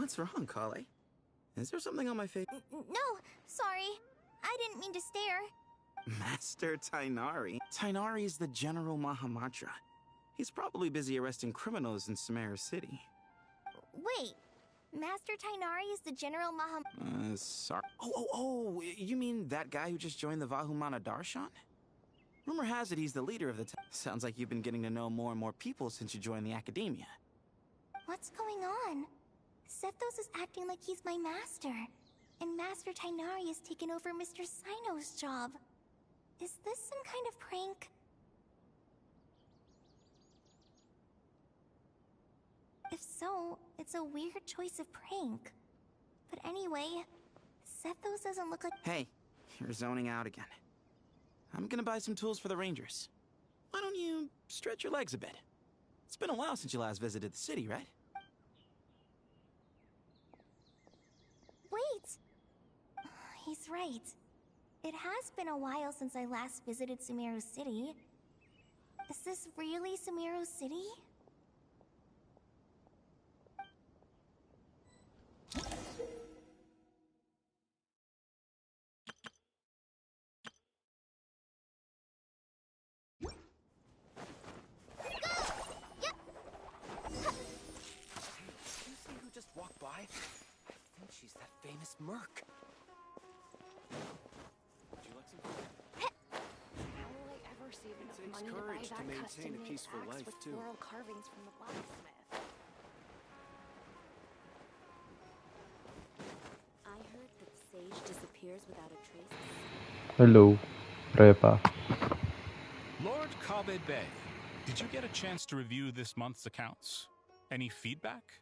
What's wrong, Kale? Is there something on my face? No, sorry. I didn't mean to stare. Master Tainari? Tainari is the General Mahamatra. He's probably busy arresting criminals in Sumeru City. Wait, Master Tainari is the General Sorry. Oh, you mean that guy who just joined the Vahumana Darshan? Rumor has it he's the leader of the Sounds like you've been getting to know more and more people since you joined the academia. What's going on? Sethos is acting like he's my master, and Master Tainari has taken over Mr. Sino's job. Is this some kind of prank? If so, it's a weird choice of prank. But anyway, Sethos doesn't look like— Hey, you're zoning out again. I'm gonna buy some tools for the Rangers. Why don't you stretch your legs a bit? It's been a while since you last visited the city, right? Wait! He's right. It has been a while since I last visited Sumeru City. Is this really Sumeru City? Walk by? I think she's that famous merc. Would you like some food? How will I ever save enough money to buy that maintain a custom-made peaceful axe life, with too. floral carvings from the blacksmith? I heard that Sage disappears without a trace. Hello, Repa. Lord Kabe Bey, did you get a chance to review this month's accounts? Any feedback?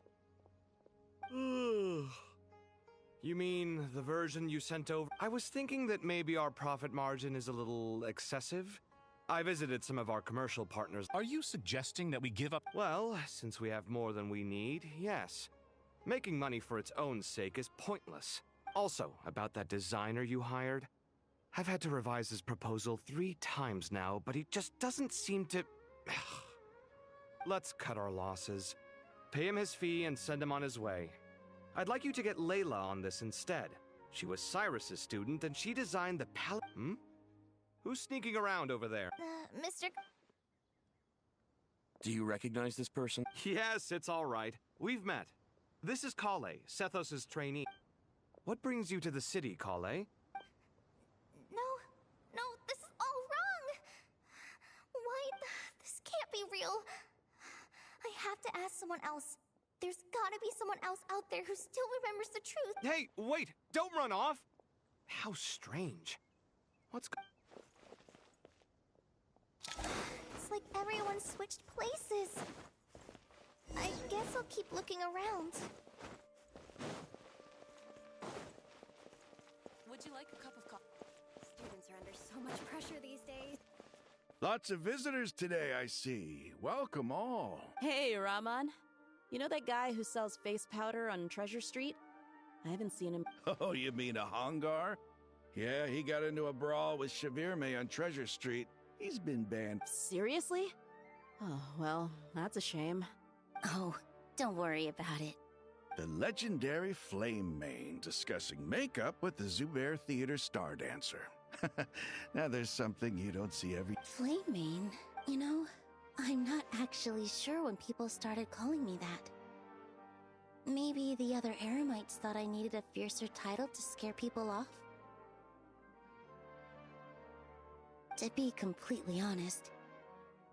You mean the version you sent over? I was thinking that maybe our profit margin is a little excessive. I visited some of our commercial partners. Are you suggesting that we give up? Well, since we have more than we need, yes. Making money for its own sake is pointless. Also, about that designer you hired, I've had to revise his proposal 3 times now, but he just doesn't seem to... Let's cut our losses. Pay him his fee and send him on his way. I'd like you to get Layla on this instead. She was Cyrus's student, and she designed the palette. Who's sneaking around over there? Mr. Do you recognize this person? Yes, it's all right. We've met. This is Kale, Sethos' trainee. What brings you to the city, Kale? No, this is all wrong! Why? This can't be real. I have to ask someone else. There's gotta be someone else out there who still remembers the truth. Hey, wait! Don't run off! How strange. What's It's like everyone switched places. I guess I'll keep looking around. Would you like a cup of coffee? Students are under so much pressure these days. Lots of visitors today, I see. Welcome all. Hey, Rahman. You know that guy who sells face powder on Treasure Street? I haven't seen him. Oh, you mean a Hongar? Yeah, he got into a brawl with Shavirme on Treasure Street. He's been banned. Seriously? Oh, well, that's a shame. Oh, don't worry about it. The legendary Flame Mane discussing makeup with the Zubair Theater star dancer. Now there's something you don't see every... Flame Mane? You know, I'm not actually sure when people started calling me that. Maybe the other Eremites thought I needed a fiercer title to scare people off? To be completely honest,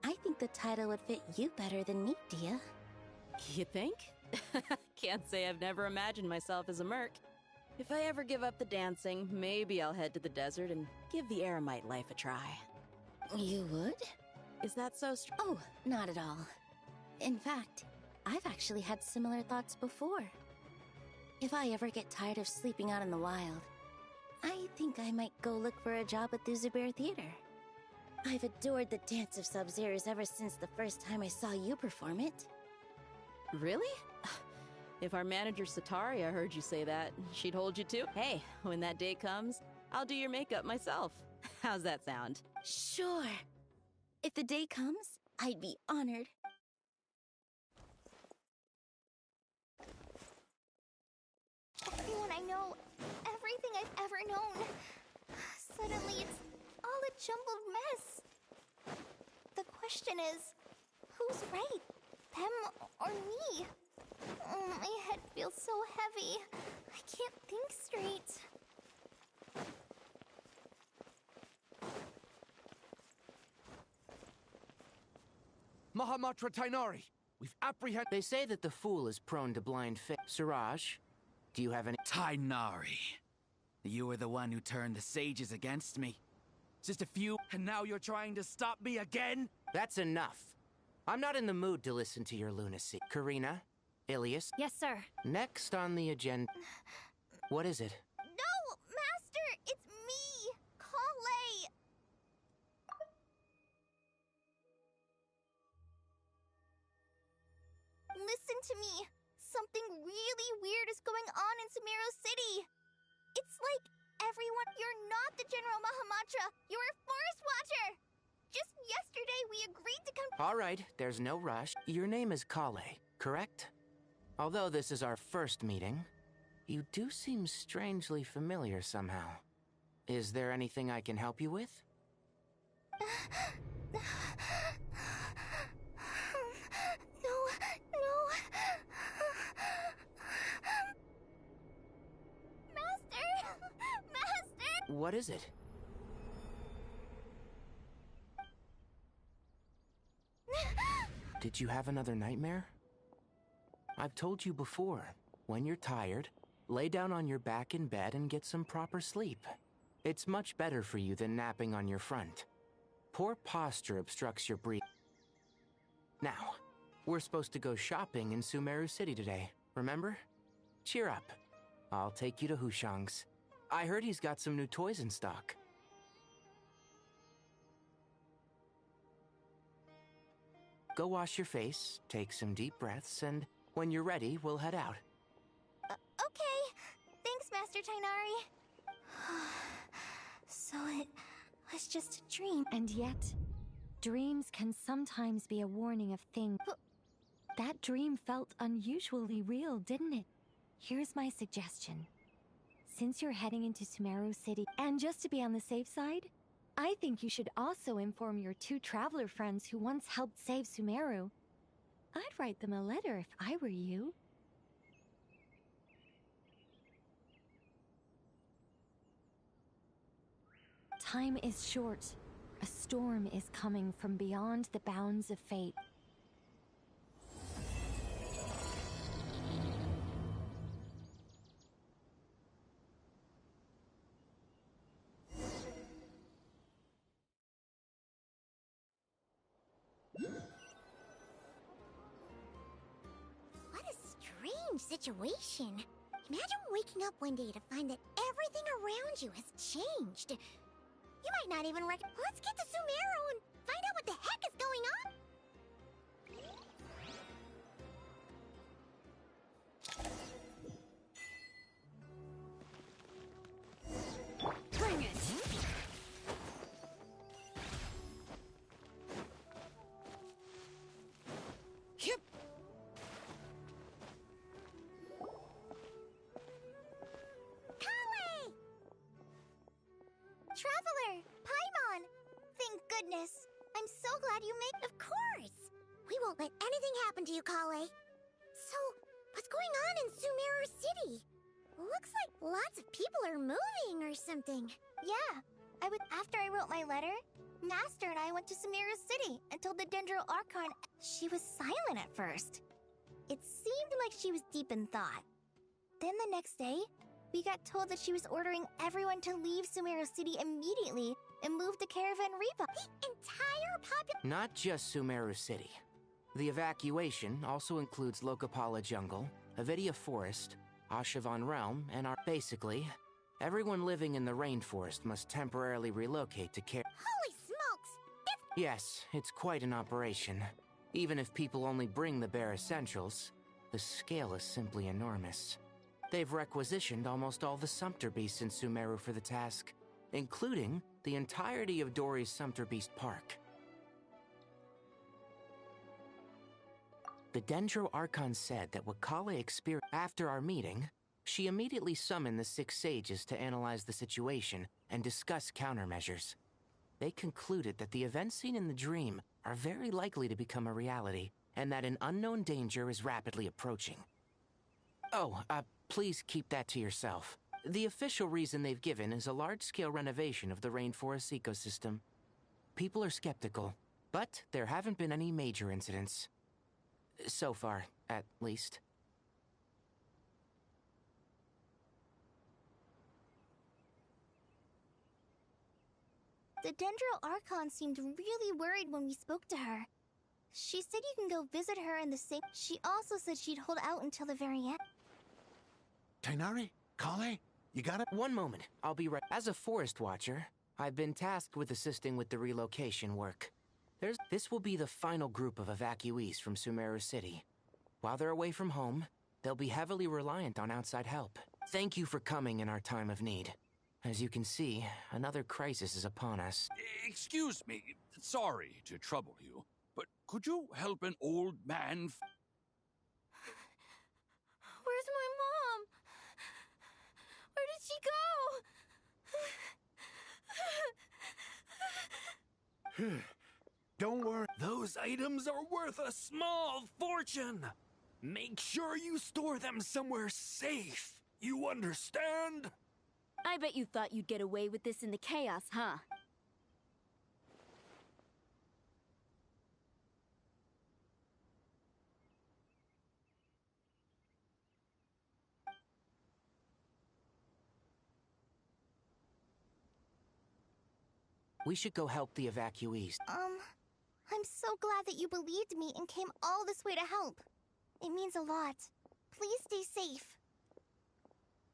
I think the title would fit you better than me, Dia. You think? Can't say I've never imagined myself as a merc. If I ever give up the dancing, maybe I'll head to the desert and give the Eremite life a try. You would? Is that so Oh, not at all. In fact, I've actually had similar thoughts before. If I ever get tired of sleeping out in the wild, I think I might go look for a job at the Zubair Theater. I've adored the dance of Sub-Zeros ever since the first time I saw you perform it. Really? If our manager Sataria heard you say that, she'd hold you to. Hey, when that day comes, I'll do your makeup myself. How's that sound? Sure. If the day comes, I'd be honored. everything I've ever known. Suddenly, it's all a jumbled mess. The question is, who's right? Them or me? Oh, my head feels so heavy. I can't think straight. Mahamatra Tainari, we've apprehended. They say that the fool is prone to blind faith. Siraj, do you have any? Tainari. You were the one who turned the sages against me. Just a few, and now you're trying to stop me again? That's enough. I'm not in the mood to listen to your lunacy. Karina, Ilias. Yes, sir. Next on the agenda. What is it? No, Master! It's me! Kale! Listen to me. Something really weird is going on in Sumeru City. It's like everyone... You're not the General Mahamatra. You're a forest watcher. Just yesterday we agreed to come... All right, there's no rush. Your name is Kale, correct? Although this is our first meeting, you do seem strangely familiar somehow. Is there anything I can help you with? No. Master! What is it? Did you have another nightmare? I've told you before, when you're tired, lay down on your back in bed and get some proper sleep. It's much better for you than napping on your front. Poor posture obstructs your breathing. Now, we're supposed to go shopping in Sumeru City today, remember? Cheer up. I'll take you to Hushang's. I heard he's got some new toys in stock. Go wash your face, take some deep breaths, and when you're ready, we'll head out. Okay. Thanks, Master Tainari. So it was just a dream. And yet, dreams can sometimes be a warning of things. That dream felt unusually real, didn't it? Here's my suggestion. Since you're heading into Sumeru City, and just to be on the safe side, I think you should also inform your 2 traveler friends who once helped save Sumeru. I'd write them a letter if I were you. Time is short. A storm is coming from beyond the bounds of fate. What a strange situation. Imagine waking up one day to find that everything around you has changed. You might not even Let's get to Sumeru and find out what the heck is going on. Bring it! Yep. Kale! Traveler, Paimon! Thank goodness. I'm so glad you made... Of course! We won't let anything happen to you, Kale. So, what's going on in Sumeru City? Looks like lots of people are moving or something. Yeah. After I wrote my letter, Master and I went to Sumeru City and told the Dendro Archon... She was silent at first. It seemed like she was deep in thought. Then the next day, we got told that she was ordering everyone to leave Sumeru City immediately and move to Caravan Reba. The entire population... Not just Sumeru City. The evacuation also includes Lokapala Jungle, Avidia Forest, Ashavan Realm, and basically, everyone living in the rainforest must temporarily relocate to Holy smokes! Yes, it's quite an operation. Even if people only bring the bare essentials, the scale is simply enormous. They've requisitioned almost all the Sumpter Beasts in Sumeru for the task, including the entirety of Dori's Sumpter Beast Park. The Dendro Archon said that what Kale experienced after our meeting, She immediately summoned the 6 sages to analyze the situation and discuss countermeasures. They concluded that the events seen in the dream are very likely to become a reality, and that an unknown danger is rapidly approaching. Oh, please keep that to yourself. The official reason they've given is a large-scale renovation of the rainforest ecosystem. People are skeptical, but there haven't been any major incidents. So far, at least. The Dendro Archon seemed really worried when we spoke to her. She said you can go visit her in the same... She also said she'd hold out until the very end. Tighnari? Kale? You got it? One moment, I'll be right. As a forest watcher, I've been tasked with assisting with the relocation work. This will be the final group of evacuees from Sumeru City. While they're away from home, they'll be heavily reliant on outside help. Thank you for coming in our time of need. As you can see, another crisis is upon us. Excuse me, sorry to trouble you, but could you help an old man? Where's my mom? Where did she go? Don't worry. Those items are worth a small fortune. Make sure you store them somewhere safe. You understand? I bet you thought you'd get away with this in the chaos, huh? We should go help the evacuees. I'm so glad that you believed me and came all this way to help. It means a lot. Please stay safe.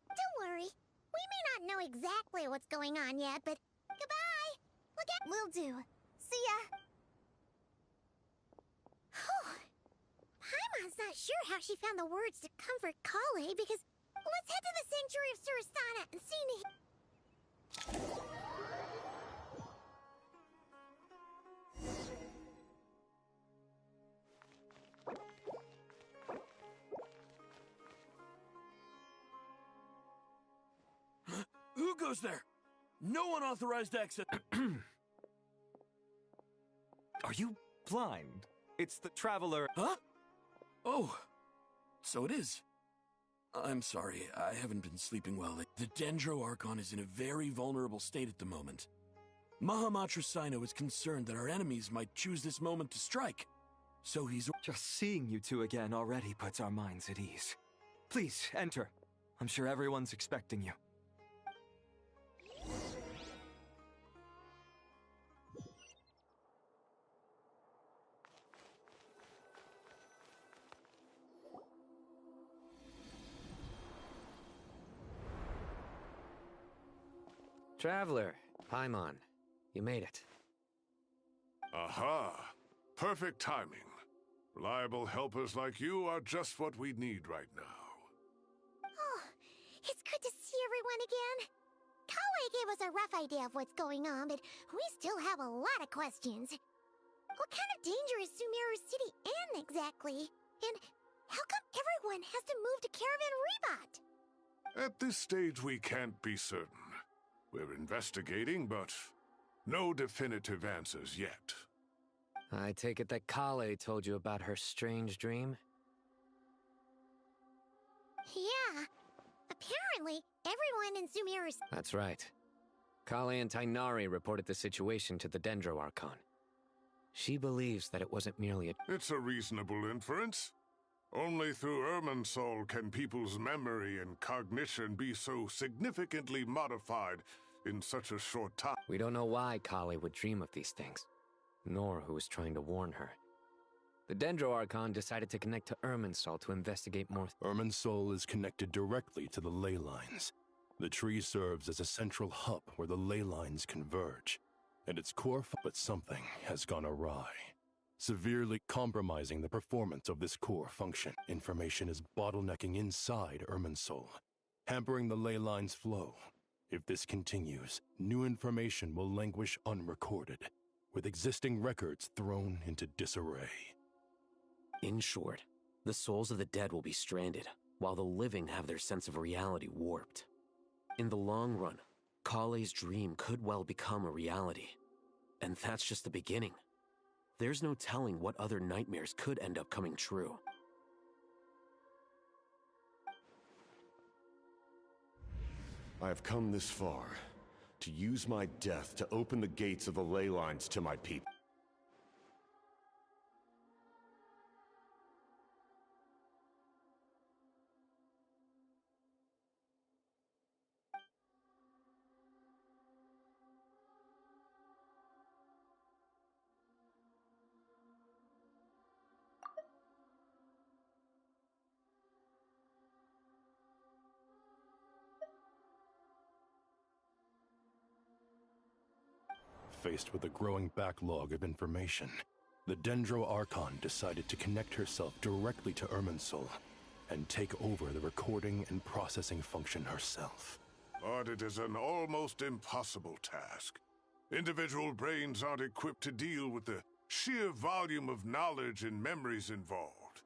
Don't worry. We may not know exactly what's going on yet, but goodbye. Will do. See ya. Paimon's not sure how she found the words to comfort Kale because let's head to the Sanctuary of Surasana and see Who goes there? No unauthorized access. Are you blind? It's the Traveler. Huh? Oh, so it is. I'm sorry, I haven't been sleeping well. The Dendro Archon is in a very vulnerable state at the moment. Mahamatra Sino is concerned that our enemies might choose this moment to strike. So he's... Just seeing you two again already puts our minds at ease. Please, enter. I'm sure everyone's expecting you. Traveler, Paimon, you made it. Aha! Perfect timing. Reliable helpers like you are just what we need right now. Oh, it's good to see everyone again. Kale gave us a rough idea of what's going on, but we still have a lot of questions. What kind of danger is Sumeru City in exactly? And how come everyone has to move to Caravan Rebot? At this stage, we can't be certain. We're investigating, but no definitive answers yet. I take it that Kale told you about her strange dream? Yeah. Apparently, everyone in Sumeru... That's right. Kale and Tighnari reported the situation to the Dendro Archon. She believes that it wasn't merely a... It's a reasonable inference. Only through Irminsul can people's memory and cognition be so significantly modified in such a short time. We don't know why Kale would dream of these things, nor who was trying to warn her. The Dendro Archon decided to connect to Irminsul to investigate more. Irminsul is connected directly to the ley lines. The tree serves as a central hub where the ley lines converge, and its core... But something has gone awry, severely compromising the performance of this core function. Information is bottlenecking inside Irminsul, hampering the ley line's flow. If this continues, new information will languish unrecorded, with existing records thrown into disarray. In short, the souls of the dead will be stranded, while the living have their sense of reality warped. In the long run, Kale's dream could well become a reality. And that's just the beginning. There's no telling what other nightmares could end up coming true. I have come this far to use my death to open the gates of the ley lines to my people. Faced with a growing backlog of information, the Dendro Archon decided to connect herself directly to Irminsul and take over the recording and processing function herself. But it is an almost impossible task. Individual brains aren't equipped to deal with the sheer volume of knowledge and memories involved.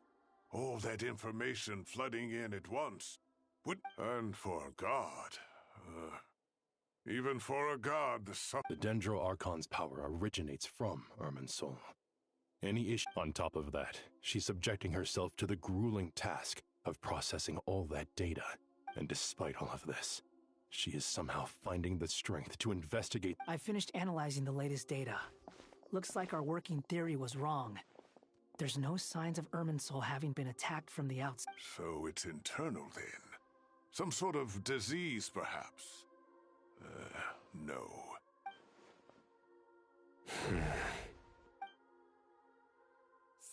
All that information flooding in at once would... And for God... even for a god, the Dendro Archon's power originates from Irminsul. Any issue on top of that, she's subjecting herself to the grueling task of processing all that data. And despite all of this, she is somehow finding the strength to investigate. I finished analyzing the latest data. Looks like our working theory was wrong. There's no signs of Irminsul having been attacked from the outside. So it's internal then? Some sort of disease, perhaps? No.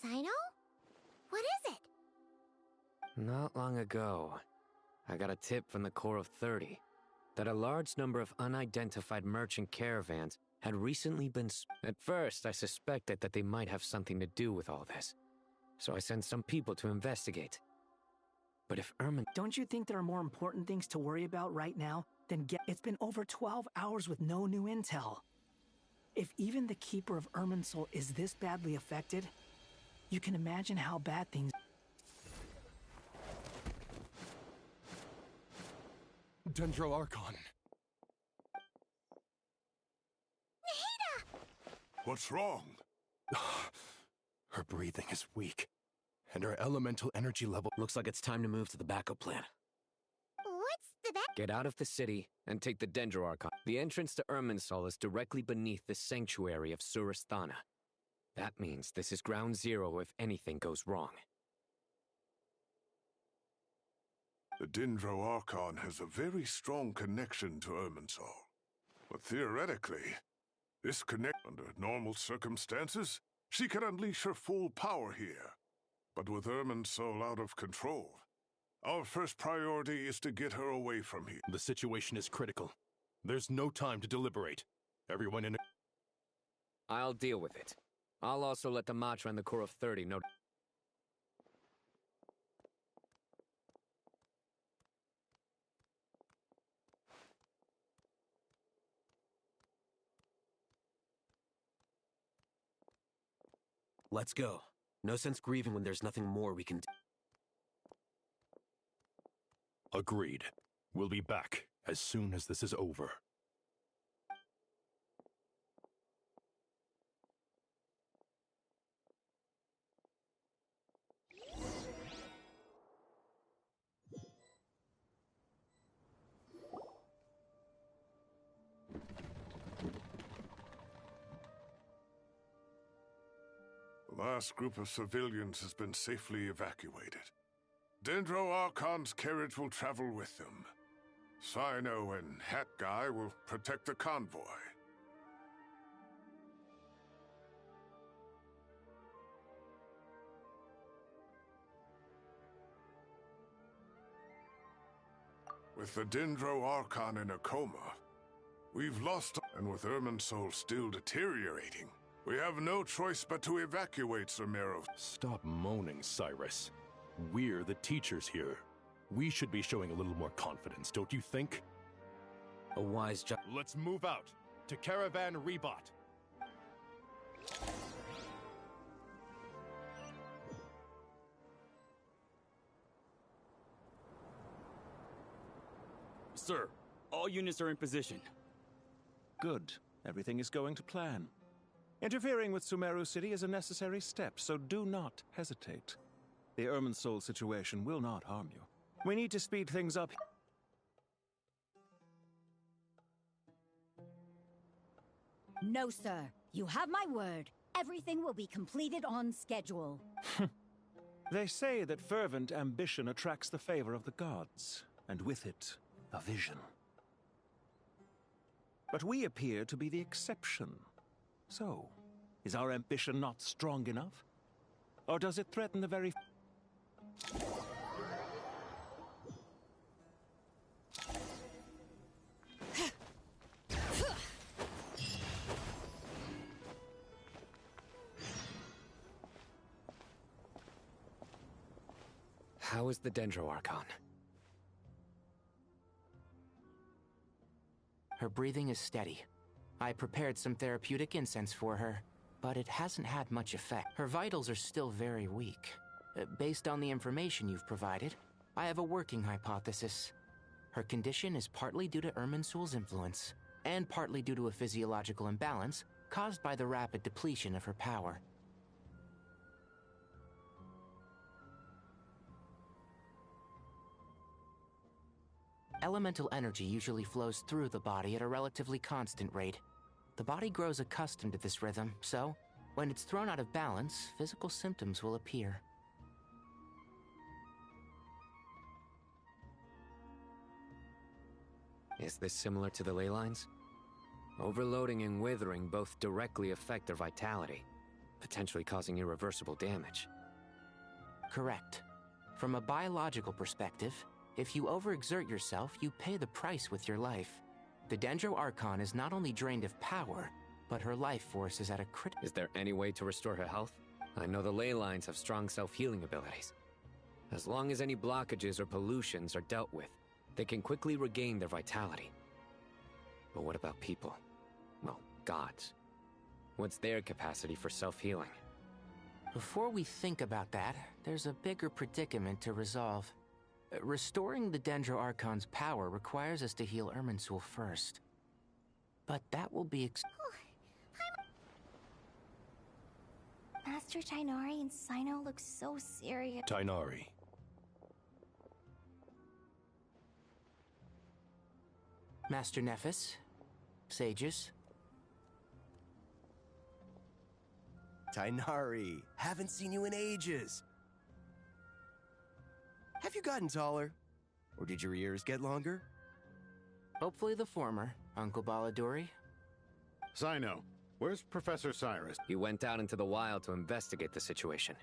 Sino? What is it? Not long ago, I got a tip from the Corps of 30 that a large number of unidentified merchant caravans had recently been... At first, I suspected that they might have something to do with all this, so I sent some people to investigate. But if Don't you think there are more important things to worry about right now than It's been over 12 hours with no new intel. If even the Keeper of Irminsul is this badly affected, you can imagine how bad things... Dendro Archon. Nahida! What's wrong? Her breathing is weak, and her elemental energy level... Looks like it's time to move to the backup plan. What's the Get out of the city and take the Dendro Archon. The entrance to Irminsul is directly beneath the sanctuary of Surasthana. That means this is ground zero if anything goes wrong. The Dendro Archon has a very strong connection to Irminsul. But theoretically, this under normal circumstances, she could unleash her full power here. But with Irminsul out of control, our first priority is to get her away from here. The situation is critical. There's no time to deliberate. Everyone in... I'll deal with it. I'll also let the Matra and the Corps of 30 know... Let's go. No sense grieving when there's nothing more we can do. Agreed. We'll be back as soon as this is over. The last group of civilians has been safely evacuated. Dendro Archon's carriage will travel with them. Sino and Hat Guy will protect the convoy. With the Dendro Archon in a coma, we've lost... And with Irminsul still deteriorating, we have no choice but to evacuate Zamero. Stop moaning, Cyrus. We're the teachers here. We should be showing a little more confidence, don't you think? A wise job. Let's move out to Caravan Rebot. sir. All units are in position. Good. Everything is going to plan. Interfering with Sumeru City is a necessary step, so do not hesitate. The Irminsul situation will not harm you. We need to speed things up. No, sir. You have my word. Everything will be completed on schedule. They say that fervent ambition attracts the favor of the gods, and with it, a vision. But we appear to be the exception. So, is our ambition not strong enough? Or does it threaten the very... How is the Dendro Archon? Her breathing is steady. I prepared some therapeutic incense for her, but it hasn't had much effect. Her vitals are still very weak. Based on the information you've provided, I have a working hypothesis. Her condition is partly due to Irminsul's influence, and partly due to a physiological imbalance caused by the rapid depletion of her power. Elemental energy usually flows through the body at a relatively constant rate. The body grows accustomed to this rhythm, so when it's thrown out of balance, physical symptoms will appear. Is this similar to the ley lines? Overloading and withering both directly affect their vitality, potentially causing irreversible damage. Correct. From a biological perspective, if you overexert yourself, you pay the price with your life. The Dendro Archon is not only drained of power, but her life force is at a Is there any way to restore her health? I know the ley lines have strong self-healing abilities. As long as any blockages or pollutions are dealt with, they can quickly regain their vitality. But what about people? Well, gods. What's their capacity for self-healing? Before we think about that, there's a bigger predicament to resolve. Restoring the Dendro Archon's power requires us to heal Irminsul first. But that will be Master Tighnari and Cyno look so serious. Tighnari. Master Nephis, sages. Tighnari, haven't seen you in ages. Have you gotten taller? Or did your ears get longer? Hopefully the former, Uncle Baladuri. Cyno, where's Professor Cyrus? He went out into the wild to investigate the situation.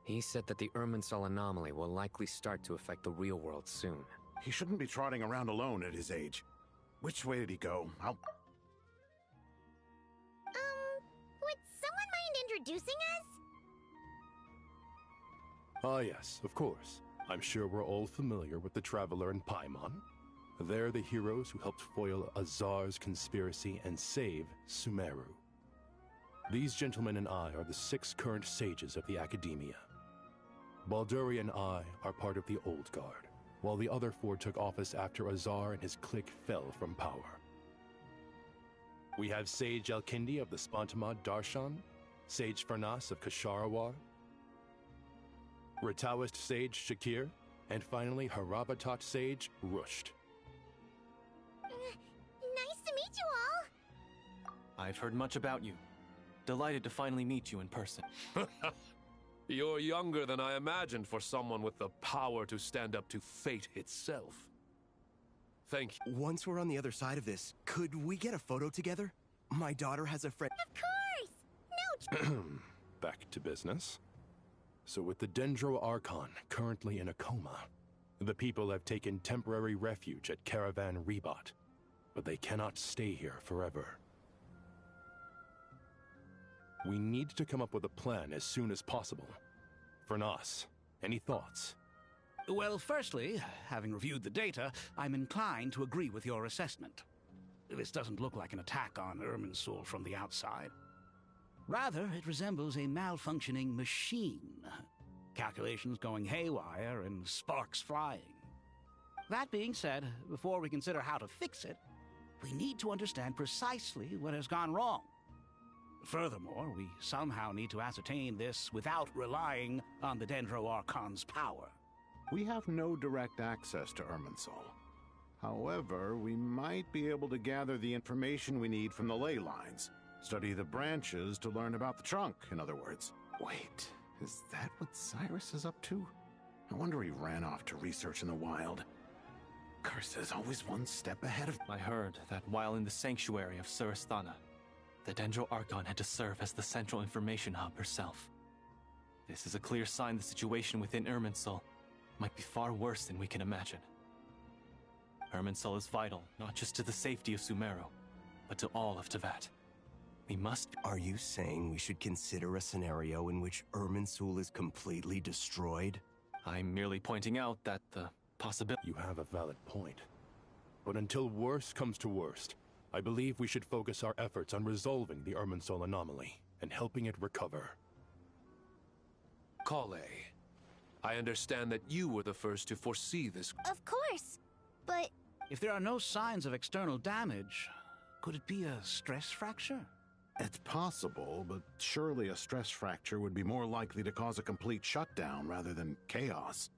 He said that the Irminsul anomaly will likely start to affect the real world soon. He shouldn't be trotting around alone at his age. Which way did he go? Would someone mind introducing us? Ah yes, of course. I'm sure we're all familiar with the Traveler and Paimon. They're the heroes who helped foil Azar's conspiracy and save Sumeru. These gentlemen and I are the 6 current sages of the Academia. Balduri and I are part of the Old Guard, while the other 4 took office after Azar and his clique fell from power. We have Sage Elkindi of the Spantamad Darshan, Sage Farnas of Kasharawar, Rataoist Sage Shakir, and finally Harabatot Sage Rusht. Nice to meet you all. I've heard much about you. Delighted to finally meet you in person. You're younger than I imagined for someone with the power to stand up to fate itself. Thank you. Once we're on the other side of this, could we get a photo together? My daughter has a friend. Of course! No. Back to business. So with the Dendro Archon currently in a coma, the people have taken temporary refuge at Caravan Rebot, but they cannot stay here forever. We need to come up with a plan as soon as possible. Farnas, any thoughts? Well, firstly, having reviewed the data, I'm inclined to agree with your assessment. This doesn't look like an attack on Irminsul from the outside. Rather, it resembles a malfunctioning machine. Calculations going haywire and sparks flying. That being said, before we consider how to fix it, we need to understand precisely what has gone wrong. Furthermore, we somehow need to ascertain this without relying on the Dendro Archon's power. We have no direct access to Irminsul. However, we might be able to gather the information we need from the ley lines. Study the branches to learn about the trunk, in other words. Wait, is that what Cyrus is up to? I wonder he ran off to research in the wild. Curse is always one step ahead of... I heard that while in the sanctuary of Surasthana, the Dendro Archon had to serve as the central information hub herself. This is a clear sign the situation within Irminsul might be far worse than we can imagine. Irminsul is vital, not just to the safety of Sumeru, but to all of Teyvat. We must... Are you saying we should consider a scenario in which Irminsul is completely destroyed? I'm merely pointing out that the possibility... You have a valid point. But until worst comes to worst, I believe we should focus our efforts on resolving the Irminsul anomaly and helping it recover. Kale, I understand that you were the first to foresee this. Of course, but... If there are no signs of external damage, could it be a stress fracture? It's possible, but surely a stress fracture would be more likely to cause a complete shutdown rather than chaos.